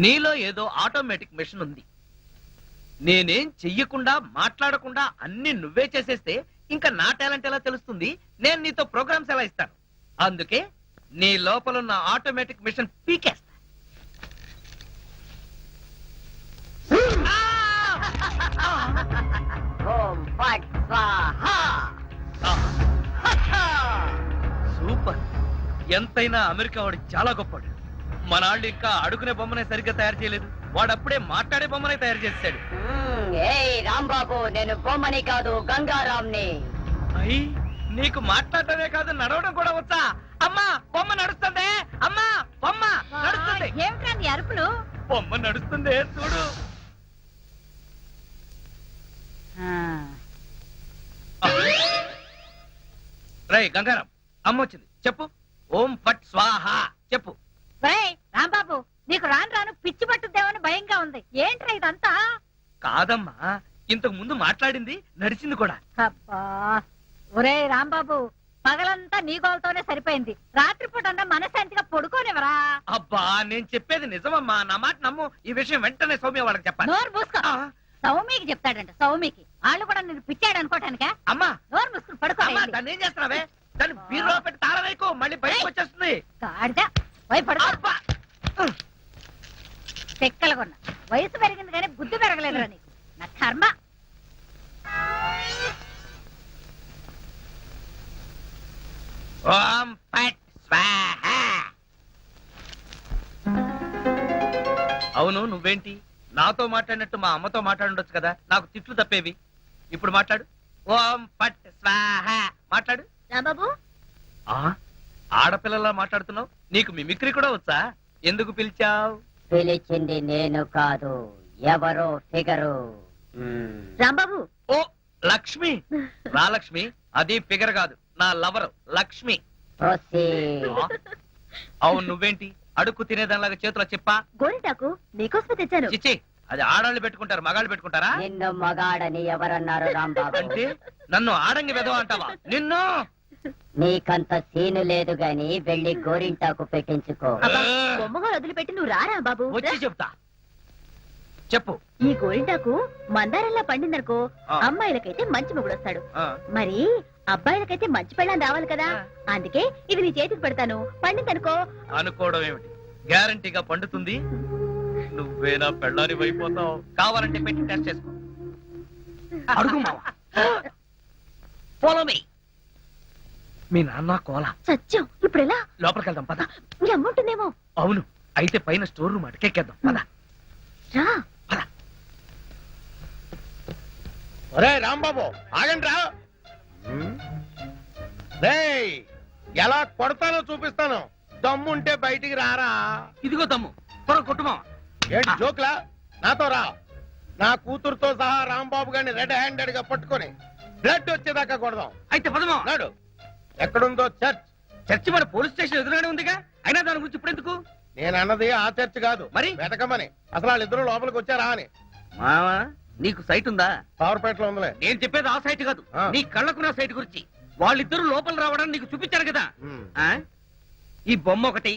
నీలో ఏదో automatic machine ఉంది. నేనేం చెయ్యకుండా మాట్లాడకుండా అన్ని నువ్వే చేసేస్తే ఇంకా నా టాలెంట్ ఎలా తెలుస్తుంది? నేను నీతో ప్రోగ్రామ్స్ ఎలా ఇస్తాను? అందుకే నీ లోపలున్న ఆటోమేటిక్ మిషన్ పీకేస్తా. సూపర్. ఎంతైనా అమెరికా వాడు చాలా గొప్పవాడు. మన వాళ్ళు ఇంకా అడుగునే బొమ్మనే సరిగ్గా తయారు చేయలేదు, వాడప్పుడే మాట్లాడే బొమ్మనే తయారు చేస్తాడు. రాంబాబు, నేను బొమ్మని కాదు గంగారాంని. అయ్యి, నీకు మాట్లాడటమే కాదు నడవడం కూడా వచ్చా? అమ్మా బొమ్మ నడుస్తుంది, అమ్మా బొమ్మ నడుస్తుంది. ఏమిటండి అరుపులు? బొమ్మ నడుస్తుంది చూడు. రై గంగారాం, అమ్మ వచ్చింది, చెప్పు. ఓం ఫట్ స్వాహ చెప్పు. రాంబాబు, నీకు రాను రాను పిచ్చి పట్టుద్దేమని భయంగా ఉంది. ఏంట్రా ఇదంతా? కాదమ్మా, ఇంతకు ముందు మాట్లాడింది నడిచింది కూడా. అబ్బా, ఒరే రాంబాబు, పగలంతా నీ గోలతోనే సరిపోయింది. రాత్రిపూట మనశాంతిగా పడుకోనివరా? అబ్బా, నేను చెప్పేది నిజమమ్మా, నా మాట నమ్ము. ఈ విషయం వెంటనే సౌమ్య వాళ్ళకి చెప్పాలి. నోరు మూసుకో. సౌమికి చెప్తాడంట. సౌమికి వాళ్ళు కూడా నేను పిచ్చాడు అనుకోటానికా? అమ్మా నోరు మూసుకుని పడుకో. దాన్ని ఏం చేస్తున్నావే? దాన్ని బీరులో పెట్టి తాళం వేయకు, మళ్ళీ బయటకు వచ్చేస్తుంది. చెక్కలగొన్న వయసు పెరిగింది కానీ బుద్ధి పెరగలేదురా నీకు. నా కర్మ. ఓం ఫట్ స్వాహ. అవును, నువ్వేంటి నాతో మాట్లాడినట్టు మా అమ్మతో మాట్లాడుండొచ్చు కదా, నాకు తిట్లు తప్పేవి. ఇప్పుడు మాట్లాడు. ఓం ఫట్ స్వాహ మాట్లాడు. రాంబాబు, ఆడపిల్లలా మాట్లాడుతున్నావు, నీకు మిమిక్రీ కూడా వచ్చా? ఎందుకు పిలిచావు? పిలిచింది నేను కాదు, ఎవరో ఫిగరు. రాంబాబు. ఓ లక్ష్మి. రా లక్ష్మి, అది ఫిగర్ కాదు, నా లవర్ లక్ష్మి. అవును, నువ్వేంటి అడుక్కు తినేదానిలాగా చేతిలో చెప్పా? గోరింటాకు నీకోసమే తెచ్చాను. చిచ్చి, అది ఆడాళ్ళు పెట్టుకుంటారు, మగాళ్ళు పెట్టుకుంటారా? నిన్ను మగాడని ఎవరన్నారు రాంబాబు? అంటే నన్ను ఆడంగి వెదవ అంటావా? నిన్ను. నీకంత సీను లేదు గాని వెళ్ళి గోరింటాకు పెట్టించుకో. బొమ్మగా వదిలిపెట్టి నువ్వు రారా బాబు? వచ్చి చెప్తా, చెప్పు. ఈ గోరింటాకు మందారంలా పండిందనుకో, అమ్మాయిలకైతే మంచి మొగుడు వస్తాడు. మరి అబ్బాయిలకైతే మంచి పెళ్ళాన్ని రావాలి కదా, అందుకే ఇది నీ చేతికి పెడతాను. పండిందనుకో. అనుకోవడం ఏమిటి, గ్యారంటీగా పండుతుంది. నువ్వేనా పెళ్ళాని అయిపోతావు. కావాలంటే పెట్టి టెస్ట్ చేసుకో. అడుగు మావా. Follow me. మీ నాన్న కోల సత్యం. ఇప్పుడు ఎలా? లోపలికి వెళ్దాం పద. మీ అమ్ముంటుందేమో. అవును, అయితే పైన స్టోర్ రూమ్ అటకెక్కేద్దాం పద. రా. ఒరే రాంబాబు, ఆగండి రా. రేయ్, ఎలా కొడతానో చూపిస్తాను. దమ్ముంటే బయటికి రారా. ఇదిగో దమ్ము, త్వర కొట్టుమా. ఏంటి జోక్లా? నాతో రా. నా కూతురుతో సహా రాంబాబు గారిని రెడ్ హ్యాండెడ్ గా పట్టుకొని బ్లడ్ వచ్చేదాకా కొడదాం. అయితే పదమా. నాడు ఎక్కడుందో చర్చ్. చర్చి మన పోలీస్ స్టేషన్ ఎదురుగానే ఉందిగా, అయినా దాని గురించి ఇప్పుడు ఎందుకు? నేను అన్నది ఆ చర్చ్ కాదు, మరి వెతకమని. అసలు వాళ్ళిద్దరూ లోపలికి వచ్చారా అని. మావా, నీకు సైట్ ఉందా? పవర్పేటలో ఉందిలే. నేను చెప్పేది ఆ సైట్ కాదు, నీ కళ్ళకున్న సైట్ గురించి. వాళ్ళిద్దరూ లోపల రావడానికి నీకు చూపించారు కదా. ఈ బొమ్మ ఒకటి,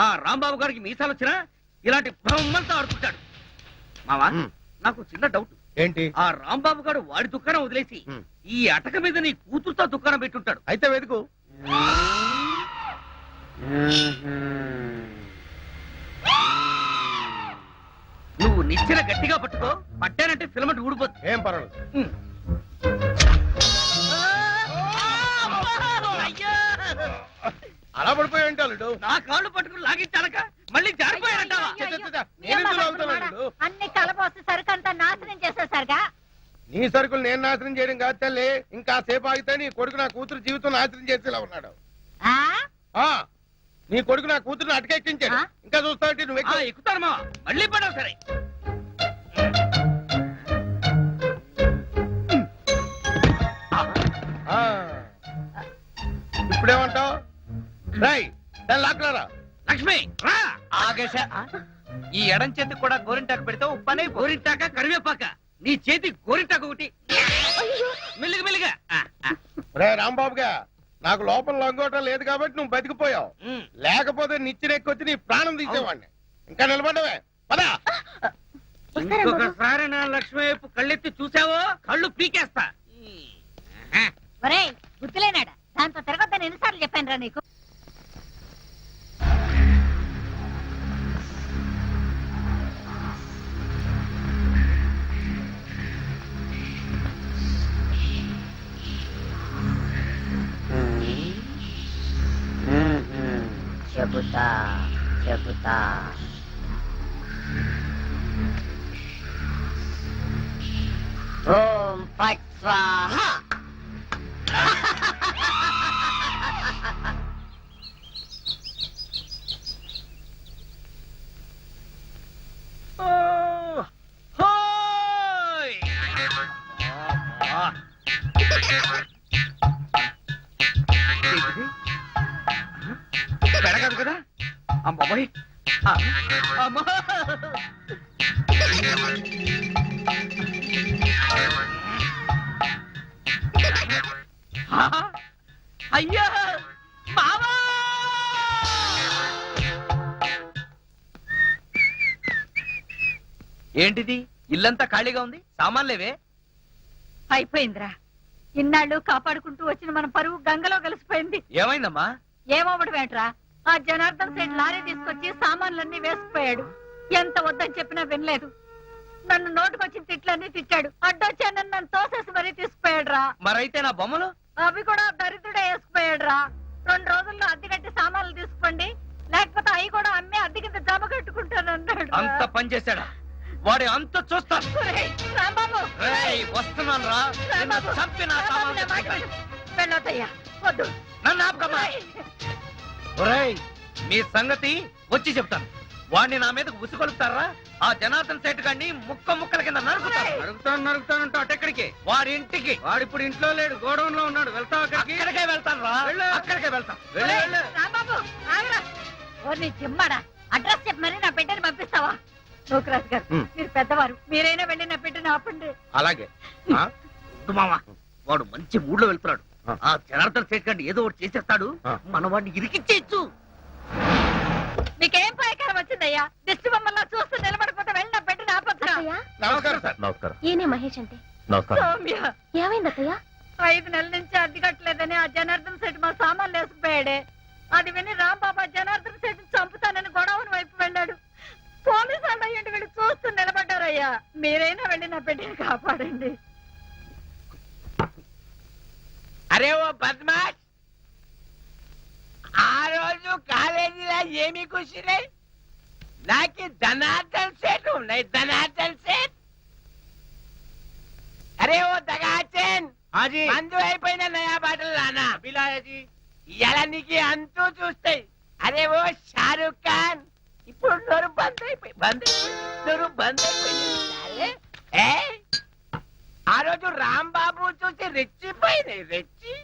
ఆ రాంబాబు గారికి మీసాలు వచ్చినా ఇలాంటి బొమ్మలతో ఆడుకుంటాడు. మావా, నాకు చిన్న డౌట్. ఏంటి? ఆ రాంబాబు గారు వాడి దుకాణం వదిలేసి ఈ అటక మీద నీ కూతురుతో దుకాణం పెట్టుంటాడు. అయితే వెతుకు. నువ్వు నిచ్చెన గట్టిగా పట్టుకో, పట్టానంటే ఫిలమెంట్ ఊడిపోతుంది. ఏం పర్వాలేదు. అలా పడిపోయి ఉంటాడు. నా కాళ్ళు పట్టుకుని లాగించాలక మళ్ళీ జారిపోయారంటావా? అన్ని కలపోసి సరుకంతా నాశనం చేసేసరిగా. నీ సరుకులు నేను నాశనం చేయడం కాదు తల్లి. ఇంకా సేపు ఆగితే నీ కొడుకు నా కూతురు జీవితం నాశనం చేసేలా ఉన్నాడు. నీ కొడుకు నా కూతురుని అటకెక్కించాడు. ఇంకా చూస్తావు నువ్వు ఎక్కుతారు మా మళ్ళీ పడవు. సరే, ఇప్పుడేమంటావు? రాయ్, దాన్ని లాక్కలారా. లక్ష్మి రా. ఆగేశ, ఈ ఎడం చేతికి కూడా గోరింటాకు పెడితే ఉప్పనే. గోరింటాక కరివేపాక, నీ చేతి గోరింటాకు ఒకటి. మెల్లిగా మెల్లిగా. రే రాంబాబుగా, నాకు లోపల లొంగోటం లేదు కాబట్టి నువ్వు బతికిపోయావు. లేకపోతే నిచ్చెనెక్కొచ్చి నీ ప్రాణం తీసేవాడిని. ఇంకా నిలబడవే. పద. ఇంకొకసారి నా లక్ష్మి వైపు కళ్ళెత్తి చూసావో కళ్ళు పీకేస్తా. ఒరేయ్ గుర్తులేనాడా దాంతో తిరగొద్దని ఎన్నిసార్లు చెప్పాను రా నీకు. చెబుతా చెబుతా ఓం ఫట్ స్వాహ. హోయ్! ఏంటిది? పెడగదు కదా అమ్మాయి. అమ్మా అయ్యా మావా! ఏంటిది ఇల్లంతా ఖాళీగా ఉంది, సామాన్లేవే? అయిపోయిందిరా, ఇన్నాళ్ళు కాపాడుకుంటూ వచ్చిన మన పరువు గంగలో కలిసిపోయింది. ఏమైందమ్మా? ఏమోవడమేట్రా, ఆ జనార్దన్ సేట్ లారీ తీసుకొచ్చి సామాన్లన్నీ వేసుకుపోయాడు. ఎంత వద్దని చెప్పినా వినలేదు. నన్ను నోటుకొచ్చిన తిట్లన్నీ తిట్టాడు. అడ్డొచ్చాను నన్ను తోసేసి మరీ తీసుకుపోయాడు రా. మరైతే నా బొమ్మలు? అవి కూడా దరిద్రుడే వేసుకుపోయాడు రా. 2 రోజుల్లో అద్దె కట్టి సామాన్లు తీసుకోండి, లేకపోతే అవి కూడా అమ్మి అద్దె కింద జమ కట్టుకుంటానన్నాడు. అంత పని చేశాడా? వాడి అంత చూస్తాను. రాంబాబు వస్తున్నాను రా, నిన్ను చంపి నా సామాన్లు వెళ్ళొద్దయ్యా, వద్దు. నన్ను ఆపకమ్మా. ఒరేయ్, మీ సంగతి వచ్చి చెప్తాను. వాడిని నా మీదకు ఉసుకొలుపుతారా? ఆ జనార్దన్ సేట్ గారిని ముక్కల కింద నరుకుతాను. అటెక్కడికి? వాడి ఇంటికి. వాడిప్పుడు ఇంట్లో లేడు, గోడౌన్ లో ఉన్నాడు. వెళ్తావు అక్కడికే వెళ్తాను రా, అక్కడికే వెళ్తాను. రాంబాబు ఆగరా, ఓ నీ చిమ్మాడా, అడ్రస్ చెప్పి మరి నా బిడ్డని పంపిస్తావా? లోకరాజు గారు, మీరు పెద్దవారు, మీరైనా వెళ్ళి నా బిడ్డని ఆపండి. అలాగే. మామ, వాడు మంచి మూడ్ లో వెళ్తున్నాడు. ఆ జనార్దన్ సేట్ గారిని ఏదో ఒకటి చేసేస్తాడు. మన వాడిని ఇరికిచ్చేయచ్చు. మీకేం పైకారం వచ్చిందయ్యా? దిష్టి బొమ్మల్లా చూస్తూ నిలబడిపోతే వెళ్ళి నా బిడ్డని ఆపొద్దురా. నమస్కారం సార్. నమస్కారం. ఈయనే మహేష్ అంటే. నమస్కారం. సౌమ్య, ఏమైంది అత్తయ్య? 5 నెలల నుంచి అద్దె కట్టలేదని ఆ జనార్దన్ సెట్ మా సామాన్లు వేసుకుపోయాడే. అది విని రాంబాబా జనార్దన్ సెట్ చంపుతానని గొడవని వైపు వెళ్ళాడు. పోలీసు వాళ్ళు అయ్యండి వెళ్ళి చూస్తూ నిలబడ్డారయ్యా. మీరైనా వెళ్ళి నా బిడ్డని కాపాడండి. అరే ఓ బద్మాష్, ఆ రోజు కాలేజీలో ఏమి కూర్చునే? నాకు ధనార్దన్ సేట్ ఉన్నాయి, ధనార్దన్ సేట్. అరే ఓ దగాచన్, మందు అయిపోయిన నయా బాటలు రానా ఇలా నీకు అంతూ చూస్తాయి. అరే ఓ షారూక్ ఖాన్, ఇప్పుడు నోరు బంద్ అయిపోయింది. ఆ రోజు రాంబాబు చూసి రెచ్చి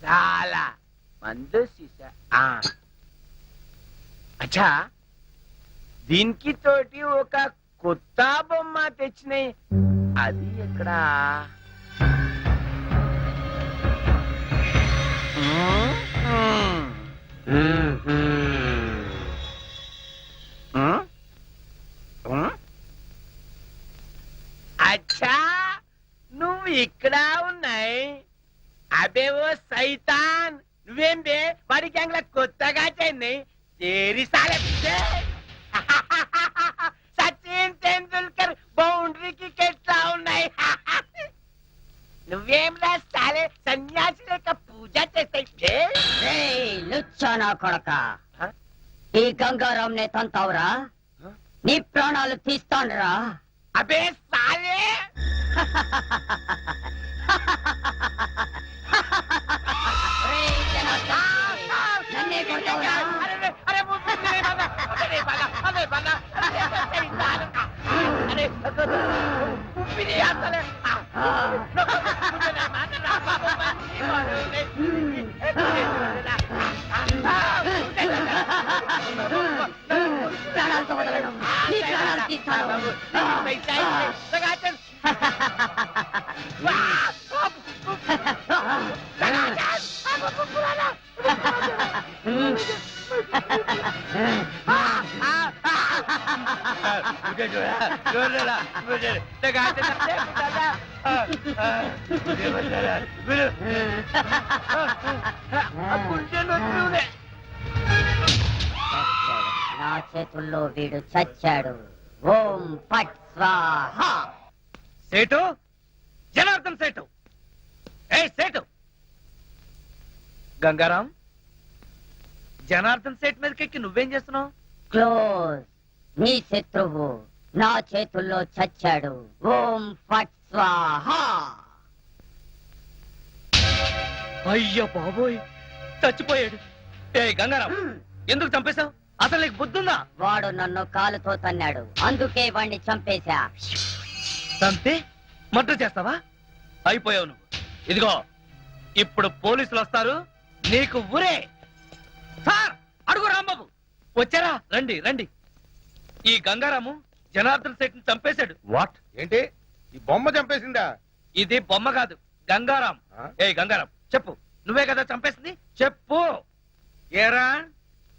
చాలా మందు సీసా. అచ్చా, దీనికి తోటి ఒక కొత్త బొమ్మ తెచ్చినాయి. అది ఎక్కడ? అచ్చా, నువ్వు ఇక్కడ ఉన్నాయి. అబే ఓ సైతాన్, నువ్వేం బే వాడి గ్యాంగ్ లో కొత్తగా చెన్నై తేరి సాలే. సచిన్ తెండూల్కర్ బౌండరీకి ఎట్లా ఉన్నాయి? నువ్వేం రాస్తాలే సన్యాసి లేక పూజ చేస్తాయి. లుచ్చానా కొడక, ఈ గంగారాం నే తంతావురా, నీ ప్రాణాలు తీస్తానురా. అబే సాలే, నన్నే కొడతావురా? ప్రాణాలతో వదలను, నీ ప్రాణాలు తీస్తాను. मुझे जो है जोर दे रहा मुझे लगा दे दादा मुझे बचा रहा मुझे अब मुझे नोटूने నా చేతుల్లో వీడు చచ్చాడు ఓం ఫట్ స్వాహా సేటు జనార్దన్ సేటు ఏ సేటు గంగారాం జనార్దన్ సేట్ మీదకి నువ్వేం చేస్తున్నావు క్లోజ్ నీ శత్రువు నా చేతుల్లో చచ్చాడు ఓం ఫట్ స్వాహా అయ్యో బాబోయ్ చచ్చిపోయాడు ఏ గంగారాం ఎందుకు చంపేశావు అసలు నీకు బుద్ధుందా వాడు నన్ను కాలుతో తన్నాడు అందుకే వాణ్ణి చంపేశా చంపి మర్డర్ చేస్తావా అయిపోయావు నువ్వు ఇదిగో ఇప్పుడు పోలీసులు వస్తారు నీకు ఊరే సార్ అడుగు రాంబాబు వచ్చారా రండి రండి ఈ గంగారాము జనార్దన్ శెట్టిని చంపేశాడు వాట్ ఏంటి ఈ బొమ్మ చంపేసిందా ఇది బొమ్మ కాదు గంగారాం ఆ? ఏ గంగారాం చెప్పు నువ్వే కదా చంపేసింది చెప్పు ఏరా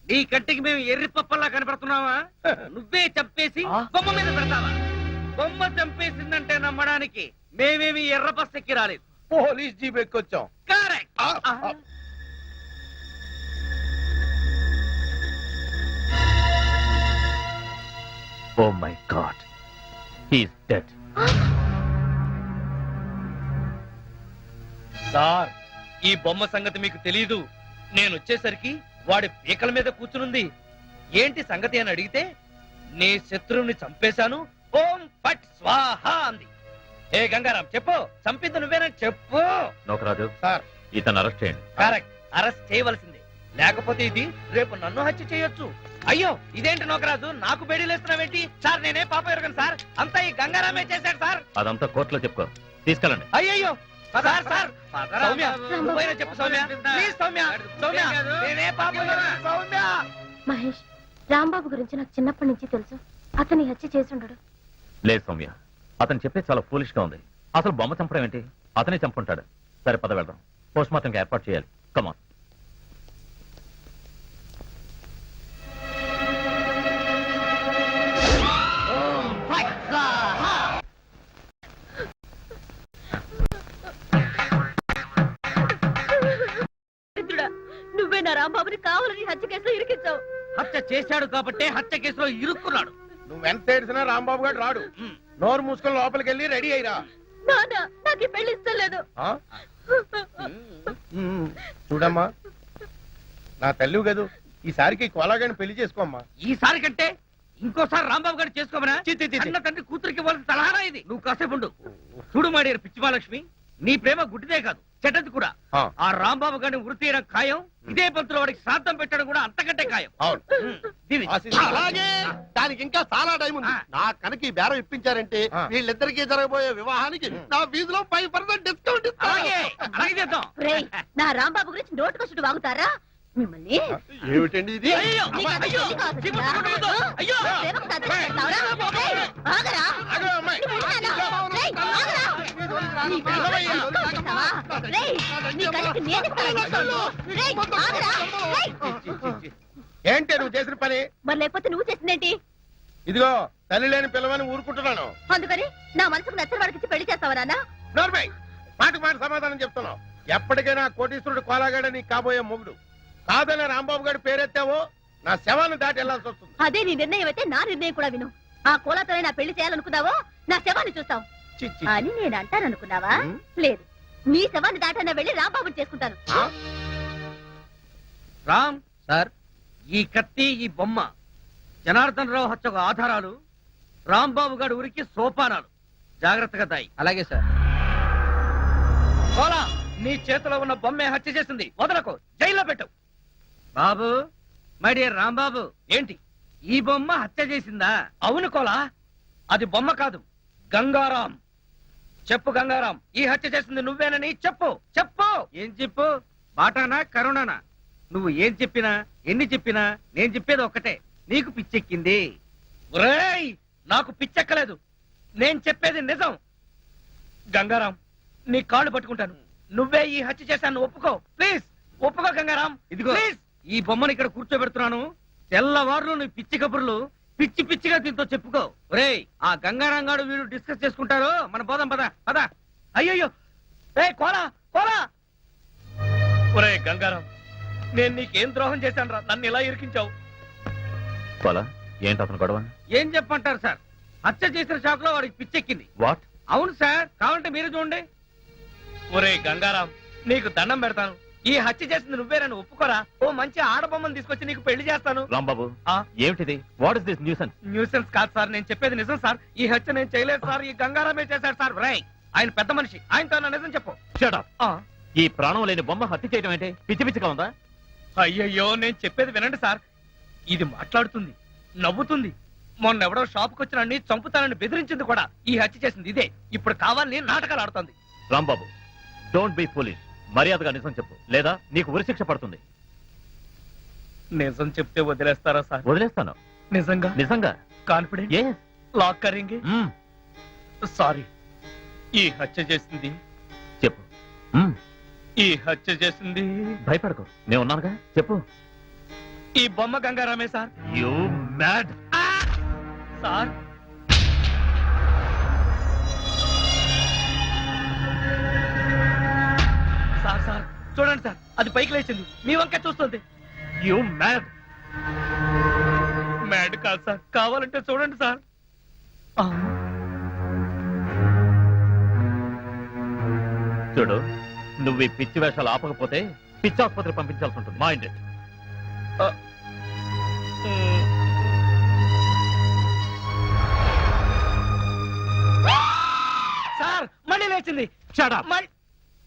నీ కంటికి మేము ఎర్రి పప్పల్లా కనపడుతున్నావా నువ్వే చంపేసి బొమ్మ మీద పెడతావా బొమ్మ చంపేసిందంటే నమ్మడానికి మేమేమి ఎర్ర బస్ ఎక్కి రాలేదు పోలీస్ జీప్ ఎక్కొచ్చాం కరెక్ట్ ఆ, ఆ. Oh my god he's dead sir ఈ బొమ్మ సంగతి మీకు తెలీదు నేను వచ్చేసరికి వాడి పీకల మీద కూర్చునుంది ఏంటి సంగతి అని అడిగితే నీ శత్రువుని చంపేశాను ఓం పట్ స్వాహ అంది ఏ గంగారాం చెప్పు చంపింది నువ్వేనని చెప్పు నోకరాజు సార్ ఇతను అరెస్ట్ చేయండి కరెక్ట్ అరెస్ట్ చేయవలసిందే లేకపోతే ఇది రేపు నన్ను హత్య చేయొచ్చు అయ్యో ఇదేంటి నోకరాజు నాకు బేడీలేస్తున్నావేంటి సార్ నేనే పాప ఎరగను సార్ అంతా ఈ గంగారామే చేశాడు సార్ అదంతా కోర్టులో చెప్పుకో తీసుకెళ్ళండి అయ్యయ్యో సార్ సార్ సౌమ్య నువ్వైనా చెప్పు సౌమ్య ప్లీజ్ సౌమ్య సౌమ్య నేనే పాపం చేశాను, సౌమ్య మహేష్ రాంబాబు గురించి నాకు చిన్నప్పటి నుంచి తెలుసు అతని హత్య చేసి ఉండడు లేదు సౌమ్య అతను చెప్పే చాలా ఫూలిష్ గా ఉంది అసలు బొమ్మ చంపడం ఏంటి అతనే చంపుంటాడు సరే పద వెళ్దాం పోస్ట్ మార్టంకి ఏర్పాటు చేయాలి కమాన్ ఓం ఫట్ స్వాహా నువ్వే నా రాంబాబుని కావాలని హత్య కేసులో ఇరికించావు హత్య చేశాడు కాబట్టే హత్య కేసులో ఇరుక్కున్నాడు నువ్వెంత ఏడిసినా రాంబాబు గారు రాడు నోరు మూసుకొని లోపలికి వెళ్ళి రెడీ అయ్యిరా నాన్న నాకు ఈ పెళ్లి ఇష్టం లేదు ఆ? చూడమ్మా నా తల్లి కదూ ఈసారికి కోలాగాని పెళ్లి చేసుకోమ్మా ఈసారి కంటే ఇంకోసారి రాంబాబు గారు చేసుకోమనా చి, చి, చి. అన్న తండ్రి కూతురికి ఇవ్వాల్సిన సలహానా ఇది నువ్వు కాసేపు ఉండు చూడు మాడియారు పిచ్చి మహాలక్ష్మి నీ ప్రేమ గుడ్డిదే కాదు చెడ్డది కూడా ఆ. ఆ రాంబాబు గారిని వృత్తి చేయడం ఖాయం ఇదే పంతులు వాడికి శ్రాద్ధం పెట్టడం కూడా అంతకంటే ఖాయం అవును దీవి. అలాగే దానికి ఇంకా చాలా టైం ఉంది ఆ. నా కనుక ఈ బేరం ఇప్పించారంటే ఆ. వీళ్ళిద్దరికీ జరగబోయే వివాహానికి నా ఫీజులో 5% డిస్కౌంట్ అలాగే అలాగే చేద్దాం రేయ్, నా రాంబాబు గురించి నోటుకొచ్చుడు వాగుతారా మిమ్మల్ని ఏమిటండి ఇది అయ్యో నీకు అంత అయ్యో తెలివి కాదు చిమ్మ కదా? కొట్టుకోవద్దు. అయ్యో ప్రేమకు తగ్గట్టు చేస్తావురా? రేయ్, ఆగరా? ఆగు, అమ్మాయి. నువ్వు ఉన్నానా? రేయ్, ఆగరా? నీ కళ్ళకి కుక్క పెట్టావా? రేయ్, నీ కళ్ళకి నేనిస్తాను చూస్తాను. రేయ్, ఆగరా? రేయ్. ఏంటి నువ్వు చేసిన పని మరి లేకపోతే నువ్వు చేసిందేంటి ఇదిగో తల్లి లేని పిల్లవని ఊరుకుంటున్నాను అందుకని నా మనసుకు నచ్చిన వాడికి ఇచ్చి పెళ్లి చేస్తావా నాన్న నోర్మై మాటకు మాట సమాధానం చెప్తున్నావు ఎప్పటికైనా కోటీశ్వరుడు కోలాగాడే నీకు కాబోయే మొగుడు కాదనే రాంబాబు గారి పేరెత్తావో నా శవాన్ని దాటి వెళ్లాల్సి వస్తుంది అదే నీ నిర్ణయం అయితే నా నిర్ణయం కూడా విను ఆ కోలాతోనే నా పెళ్లి చేయాలనుకున్నావో నా శవాన్ని చూస్తావు చి, చి. అని నేను అంటాననుకున్నావా ఉం? లేదు నీ శవాన్ని దాటన్నా వెళ్ళి రాంబాబుని చేసుకుంటాను ఆ? రామ్ సార్ ఈ కత్తి ఈ బొమ్మ జనార్దన్ రావు హత్యకు ఆధారాలు రాంబాబు గారి ఊరికి సోపానాలు జాగ్రత్తగా దాయి అలాగే సార్ కోలా నీ చేతిలో ఉన్న బొమ్మే హత్య చేసింది వదలకు జైల్లో పెట్టు బాబు మై డియర్ రాంబాబు ఏంటి ఈ బొమ్మ హత్య చేసిందా అవును కోలా అది బొమ్మ కాదు గంగారాం చెప్పు గంగారాం ఈ హత్య చేసింది నువ్వేనని చెప్పు చెప్పు ఏం చెప్పు బాటానా కరుణానా నువ్వు ఏం చెప్పినా ఎన్ని చెప్పినా నేను చెప్పేది ఒక్కటే నీకు పిచ్చెక్కింది ఒరేయ్ నాకు పిచ్చెక్కలేదు నేను చెప్పేది నిజం గంగారాం నీ కాళ్ళు పట్టుకుంటాను నువ్వే ఈ హత్య చేశాను ఒప్పుకో ప్లీజ్ ఒప్పుకో గంగారాం ఇదిగో ప్లీజ్ ఈ బొమ్మను ఇక్కడ కూర్చోబెడుతున్నాను తెల్లవారులు నీ పిచ్చి కబుర్లు పిచ్చి పిచ్చిగా దీంతో చెప్పుకో. ఒరేయ్, ఆ గంగారాంగాడు వీడు డిస్కస్ చేసుకుంటారు, మన పోదాం పద పద. అయ్యయ్యో, రే కోలా కోలా. ఒరే గంగారాం, నేను నీకేం ద్రోహం చేశాను రా, నన్ను ఇలా ఇరికించావు. కోలా, ఏంటి అతను గొడవ? ఏం చెప్పంటారు సార్, హత్య చేసిన షాక్ లో వాడికి పిచ్చెక్కింది. వాట్? అవును సార్, కావాలంటే మీరే చూడండి. ఒరే గంగారాం, నీకు దండం పెడతాను, ఈ హత్య చేసింది నువ్వేరని ఒప్పుకోరా. ఓ మంచి ఆడబొమ్మను తీసుకొచ్చి నీకు పెళ్లి చేస్తాను. రాంబాబు, ఆ? ఏమిటిది? What is this nuisance? Nuisance కాదు సార్, నేను చెప్పేది నిజం సార్. ఈ హత్య నేను చేయలేదు సార్, ఈ గంగారామే చేశాడు సార్. రై, ఆయన పెద్ద మనిషి, ఆయనతో నా నిజం చెప్పు. Shut up. ఆ. ఈ ప్రాణం లేని బొమ్మ హత్య చేయడం ఏంటి? పిచ్చి పిచ్చిగా ఉందా? అయ్యయ్యో, నేను చెప్పేది వినండి సార్. ఇది మాట్లాడుతుంది, నవ్వుతుంది. మొన్నెవడో షాప్కి వచ్చిన చంపుతానని బెదిరించింది కూడా. ఈ హత్య చేసింది ఇదే. ఇప్పుడు కావాలని నాటకాలు ఆడుతుంది. Rambabu, don't be foolish. మర్యాదగా నిజం చెప్పు, లేదా నీకు ఉరిశిక్ష పడుతుంది. నిజం చెప్తే వదిలేస్తారా సార్? వదిలేస్తాను. నిజంగా? నిజంగా? కాన్ఫిడెంట్? Yes. లాక్ కరేంగే? మ్మ్. సారీ, ఈ హత్య చేసింది, చెప్పు. మ్మ్. ఈ హత్య చేసింది భయపడకు, నేను ఉన్నానుగా. చెప్పు. ఈ బొమ్మ గంగారామే sir. You mad. Sir, sir sir చూడండి సార్, అది పైకి లేచింది, మీ వంక చూస్తుంది. You mad. మ్యాడ్ కాదు సార్, కావాలంటే చూడండి సార్. ఆ, చూడు, నువ్వు ఈ పిచ్చి వేషాలు ఆపకపోతే పిచ్చి ఆసుపత్రి పంపించాల్సి ఉంటుంది. Mind it. సార్ మళ్ళీ లేచింది. Shut up. మళ్ళీ